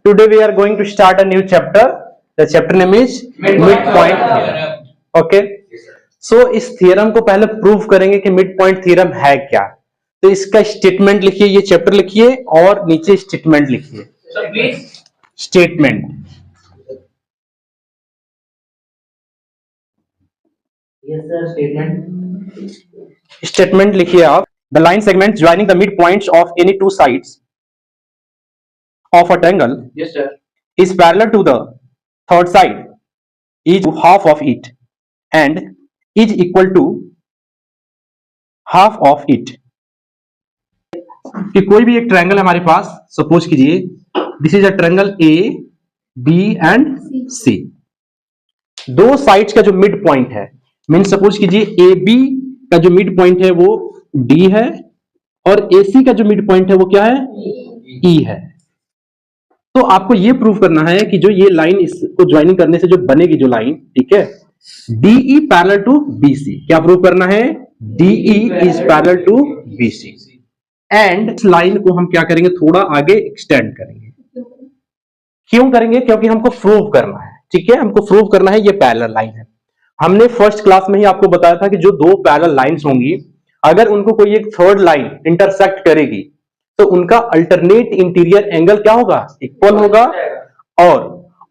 Today we are going to start a new chapter. The chapter name is midpoint theorem. Okay. So इस theorem को पहले prove करेंगे कि mid point theorem है क्या. तो इसका स्टेटमेंट लिखिए, ये चैप्टर लिखिए और नीचे स्टेटमेंट लिखिए. Statement. Yes sir, statement. Statement लिखिए आप. The line segments joining the midpoints of any two sides of a triangle Yes sir. is parallel to the third side is half of it and is equal to half of it. कि कोई भी एक triangle हमारे पास, suppose कीजिए this is a triangle A B and C. दो sides का जो मिड पॉइंट है, मीन सपोज कीजिए ए बी का जो मिड पॉइंट है वो डी है और ए सी का जो मिड पॉइंट है वो क्या है, ई है. तो आपको ये प्रूव करना है कि जो ये लाइन इसको ज्वाइनिंग करने से जो बनेगी जो लाइन, ठीक है, डीई पैरेलल टू बीसी. क्या प्रूव करना है, DE is parallel to BC. And इस लाइन को हम क्या करेंगे, थोड़ा आगे एक्सटेंड करेंगे. क्यों करेंगे, क्योंकि हमको प्रूव करना है. ठीक है, हमको प्रूव करना है ये पैरेलल लाइन है. हमने फर्स्ट क्लास में ही आपको बताया था कि जो दो पैरेलल लाइंस होंगी, अगर उनको कोई एक थर्ड लाइन इंटरसेक्ट करेगी तो उनका अल्टरनेट इंटीरियर एंगल क्या होगा, इक्वल होगा. और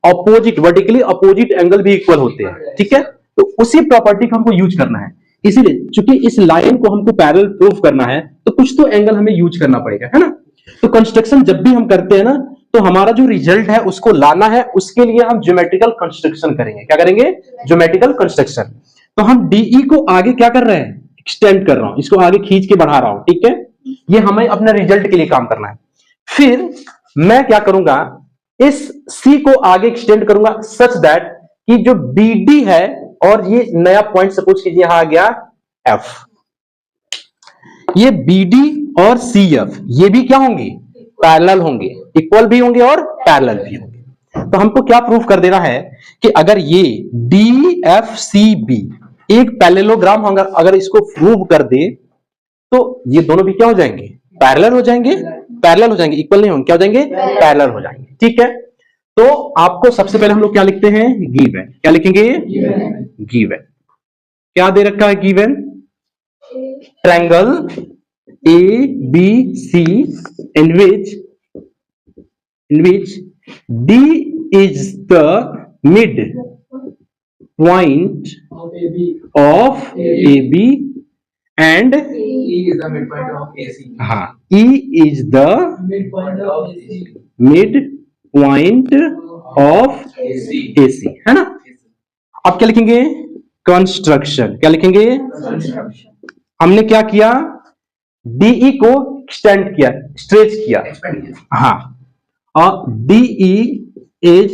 अपोजिट, वर्टिकली अपोजिट एंगल भी इक्वल होते हैं. ठीक है, तो उसी प्रॉपर्टी को हमको यूज करना है. इसीलिए चूंकि इस लाइन को हमको पैरेलल प्रूव करना है तो कुछ तो एंगल हमें यूज करना पड़ेगा, है ना. तो कंस्ट्रक्शन जब भी हम करते हैं ना, तो हमारा जो रिजल्ट है उसको लाना है, उसके लिए हम ज्योमेट्रिकल कंस्ट्रक्शन करेंगे. क्या करेंगे, ज्योमेट्रिकल कंस्ट्रक्शन. तो हम डीई को आगे क्या कर रहे हैं, एक्सटेंड कर रहा हूं, इसको आगे खींच के बढ़ा रहा हूं. ठीक है, ये हमें अपने रिजल्ट के लिए काम करना है. फिर मैं क्या करूंगा, इस सी को आगे एक्सटेंड करूंगा सच दैट कि जो बीडी है और ये नया पॉइंट सपोज कीजिए यहां आ गया एफ, ये बीडी और सी एफ ये भी क्या होंगे, पैरेलल होंगे, इक्वल भी होंगे और पैरेलल भी होंगे. तो हमको क्या प्रूफ कर देना है कि अगर ये डी एफ सी बी एक पैरेललोग्राम होगा, अगर इसको प्रूव कर दे तो ये दोनों भी क्या हो जाएंगे, पैरेलल हो जाएंगे. पैरेलल हो जाएंगे, इक्वल नहीं होंगे, क्या हो जाएंगे, पैरेलल हो जाएंगे. ठीक है, तो आपको सबसे पहले हम लोग क्या लिखते हैं, गिवन. क्या लिखेंगे, गिवन. क्या दे रखा है, given triangle A B C in which D is the mid point of AB and E is the midpoint of AC. हाँ, E is the Midpoint of AC. midpoint of AC, है ना. अब क्या लिखेंगे, कंस्ट्रक्शन. क्या लिखेंगे, हमने क्या किया, डीई को एक्सटेंड किया, स्ट्रेच किया. हाँ, और डीई इज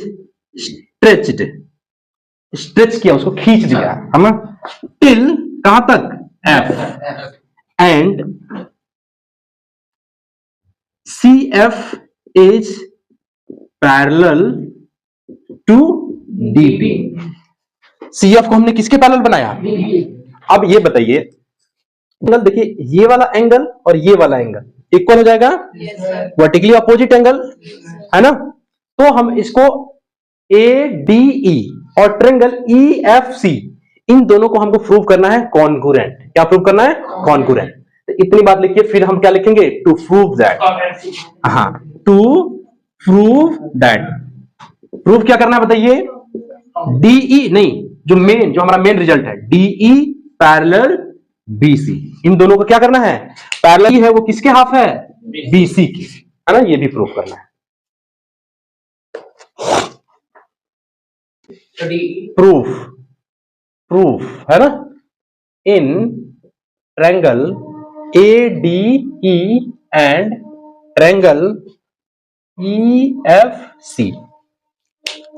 स्ट्रेच्ड, स्ट्रेच किया, उसको खींच दिया हम टिल कहां तक, F. And C F is parallel to DB. C F को हमने किसके पैरेलल बनाया. अब ये बताइए, एंगल देखिए, ये वाला एंगल और ये वाला एंगल इक्वल हो जाएगा, वर्टिकली अपोजिट एंगल, है ना. तो हम इसको ए डी ई और ट्रायंगल ई एफ सी, इन दोनों को हमको प्रूव करना है कॉन्ग्रुएंट. क्या प्रूव करना है, कॉन्ग्रुएंट. तो इतनी बात लिखिए, फिर हम क्या लिखेंगे, टू प्रूव दैट. हाँ, टू प्रूव दैट. प्रूव क्या करना है बताइए, डीई नहीं, जो मेन, जो हमारा मेन रिजल्ट है, डीई पैरेलल बीसी, इन दोनों को क्या करना है, पैरेलल है वो किसके हाफ है, बीसी की, है ना. ये भी प्रूफ करना है. प्रूफ, प्रूफ है ना. In triangle A D E and triangle E F C,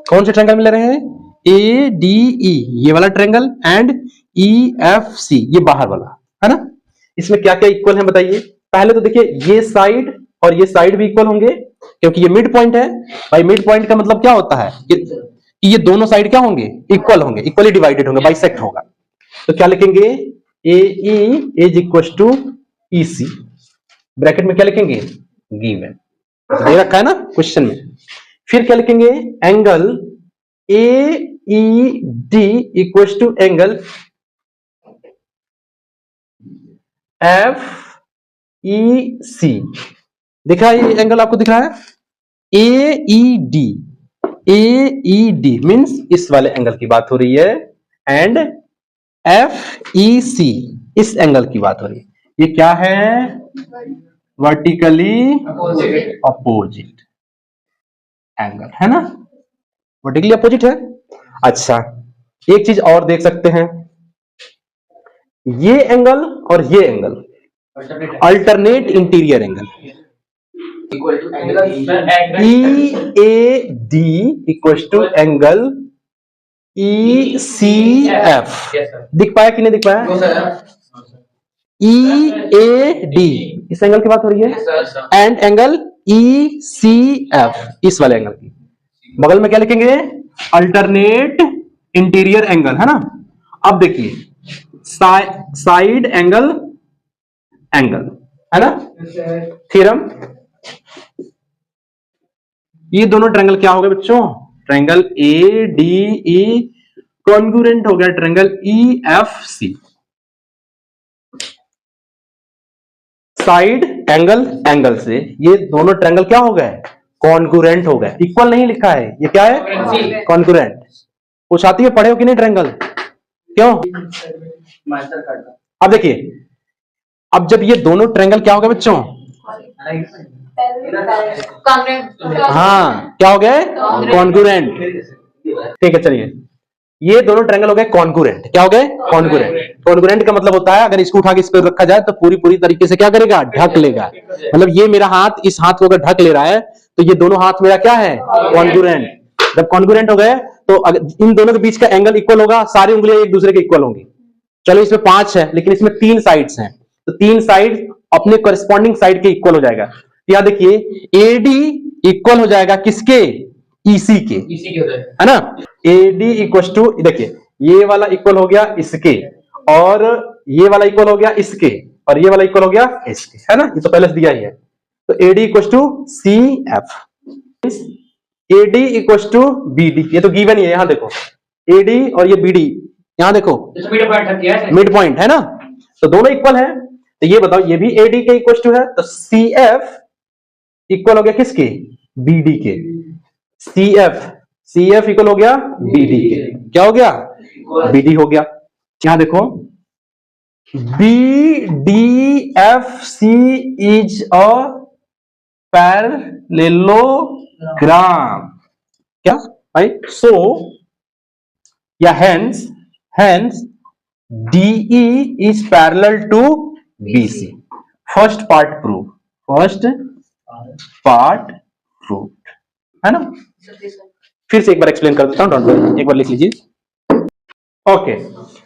कौन से ट्रायंगल मिल रहे हैं, ए डी ई ये वाला triangle and E F C ये बाहर वाला, है ना. इसमें क्या क्या इक्वल है बताइए. पहले तो देखिए, ये साइड और ये साइड भी इक्वल होंगे क्योंकि ये मिड पॉइंट है. भाई मिड पॉइंट का मतलब क्या होता है कि ये दोनों साइड क्या होंगे, इक्वल होंगे, इक्वली डिवाइडेड होंगे, बाइसेक्ट होगा. तो क्या लिखेंगे, A E is equal to E C, bracket में क्या लिखेंगे, गिवन, दे रखा है ना क्वेश्चन में. फिर क्या लिखेंगे, angle A E D equal to angle F E C. दिख रहा है ये एंगल आपको दिख रहा है, A E D, A E D means इस वाले एंगल की बात हो रही है, एंड एफ ई सी इस एंगल की बात हो रही है। ये क्या है, वर्टिकली अपोजिट एंगल है ना, वर्टिकली अपोजिट है। अच्छा, एक चीज और देख सकते हैं, ये एंगल और ये angle alternate interior angle, equal to angle E A D equal to angle E C F. दिख पाया कि नहीं दिख पाया, No, sir. E A D इस एंगल की बात हो रही है, Yes, sir. And angle E C F इस वाले एंगल की। बगल में क्या लिखेंगे, अल्टरनेट इंटीरियर एंगल है ना। अब देखिए साइड एंगल एंगल है ना, थ्योरम। ये दोनों ट्रायंगल क्या हो गए बच्चों, triangle A D E congruent हो गया triangle E F C. Side angle angle से ये दोनों ट्रायंगल क्या हो गए, कॉन्ग्रुएंट हो गए। इक्वल नहीं लिखा है, ये क्या है, कॉन्ग्रुएंट। पूछाती है पढ़े हो कि नहीं ट्रायंगल, क्यों। Master card. अब देखिए, अब जब ये दोनों ट्रायंगल क्या हो गए बच्चों, हाँ क्या हो गए, कॉन्ग्रुएंट। ठीक है चलिए, ये दोनों ट्रायंगल हो गए कॉन्ग्रुएंट। क्या हो गए, कॉन्ग्रुएंट। कॉन्ग्रुएंट का मतलब होता है अगर इसको उठा के इस पर रखा जाए तो पूरी तरीके से क्या करेगा, ढक लेगा। मतलब ये मेरा हाथ इस हाथ को अगर ढक ले रहा है तो ये दोनों हाथ मेरा क्या है, कॉन्ग्रुएंट। जब कॉन्ग्रुएंट हो गए तो अगर इन दोनों के बीच का एंगल इक्वल होगा, सारी उंगलियां एक दूसरे के इक्वल होंगी। चलो इसमें 5 है लेकिन इसमें 3 साइड्स हैं, तो 3 साइड अपने कॉरेस्पॉन्डिंग साइड के इक्वल हो जाएगा। यहाँ देखिए एडी इक्वल हो जाएगा किसके, ईसी के, इसी के उधर है ना। एडी इक्वल टू, देखिए ये वाला इक्वल हो गया इसके, और ये वाला इक्वल हो गया इसके, और ये वाला इक्वल हो गया इसके, है ना। ये तो पहले से दिया ही है। तो AD equal to C F, AD equal to BD, ये तो गिवन ही है। यहां देखो एडी और ये बीडी, यहां देखो मिड पॉइंट है, मिड पॉइंट है ना, तो दोनों इक्वल है। तो ये बताओ ये भी एडी के इक्वल टू है, तो सी एफ इक्वल हो गया किसके, बीडी के। सी एफ इक्वल हो गया बीडी के, क्या हो गया, बीडी हो गया। यहां देखो B D F C is a parallelogram, क्या भाई, सो या hence DE is parallel to BC. First part proof है ना। फिर से एक बार एक्सप्लेन कर देता हूं, डोंट वरी, एक बार लिख लीजिए। Okay,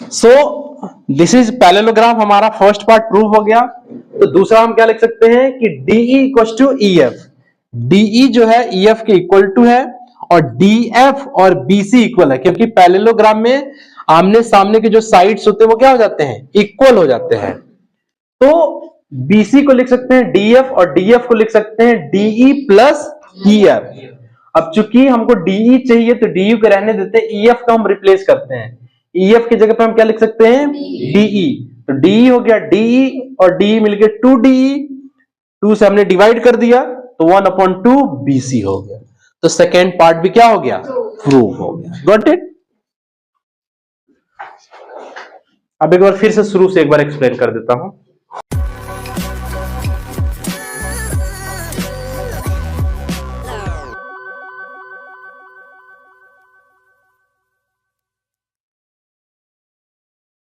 so this is parallelogram, हमारा फर्स्ट पार्ट प्रूफ हो गया। तो दूसरा हम क्या लिख सकते हैं कि DE equal to EF. DE जो है ईएफ के इक्वल टू है, और डीएफ और बीसी इक्वल है, क्योंकि पैरेललोग्राम में आमने सामने के जो साइड्स होते हैं वो क्या हो जाते हैं, इक्वल हो जाते हैं। तो बीसी को लिख सकते हैं डीएफ, और डीएफ को लिख सकते हैं डीई प्लस ईएफ। अब चूंकि हमको डीई चाहिए तो डीयू को रहने देते हैं, ईएफ का हम रिप्लेस करते हैं। ईएफ की जगह पे हम क्या लिख सकते हैं, डीई। तो डीई हो गया डीई, और डीई मिलके 2डीई, 2 से हमने डिवाइड कर दिया तो 1/2 बीसी हो गया। तो सेकेंड पार्ट भी क्या हो गया, प्रूफ हो गया। Got it. अब एक बार फिर से शुरू से एक बार एक्सप्लेन कर देता हूं।